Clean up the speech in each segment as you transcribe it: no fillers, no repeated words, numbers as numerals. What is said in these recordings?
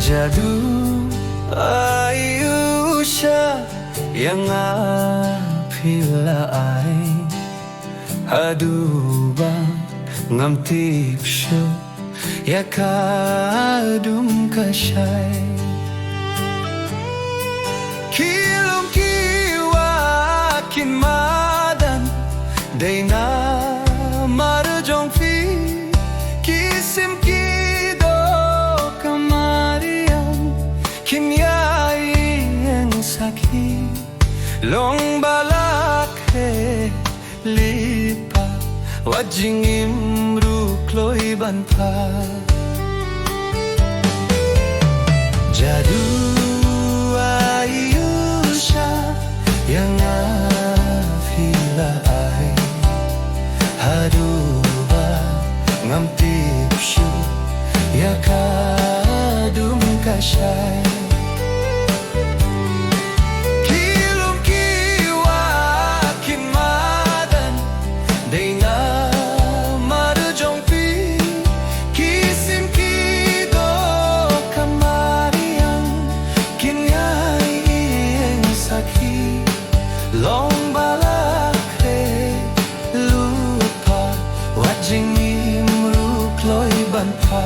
Jadu ayu siya yang apilay Haduba ngam tipsyo yakadum kasyay Kilom kiwakin madan day na marjong fi kisim kido kamarian kinyai yang sakit long balak he lipa wajing imru kloy banpa Jadu ayu siya yang afilay haduba ngam tipsyo yakadum kasyay Long balak he lupa wajing imru kloy banpa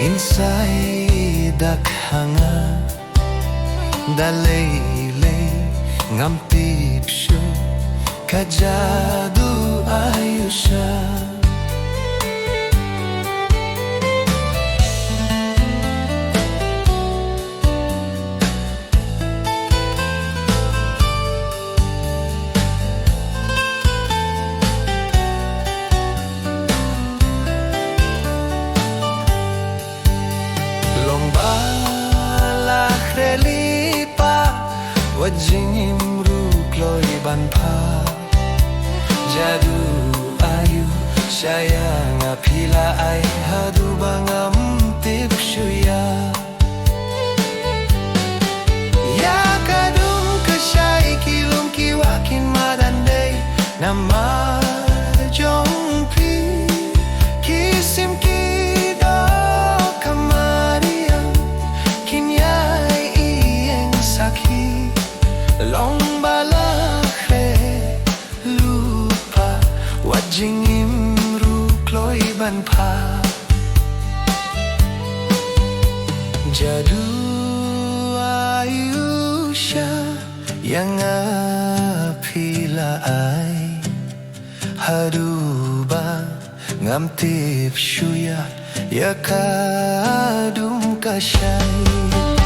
Insay dakhanga dalaylay ngam tipsyo kajadu ayu siya wajing imru kloy banpa Jadu ayu sayang apila ay hadu bangam tipsyo yakadum kasyay kilom kiwakin madanday na marjong pi kisim kido kamarian kinyay iyeng sakit Long balak he lupa wajing imru kloy banpa Jadu ayu siya yang apilay haduba ngam tipsyo yakadum kasyay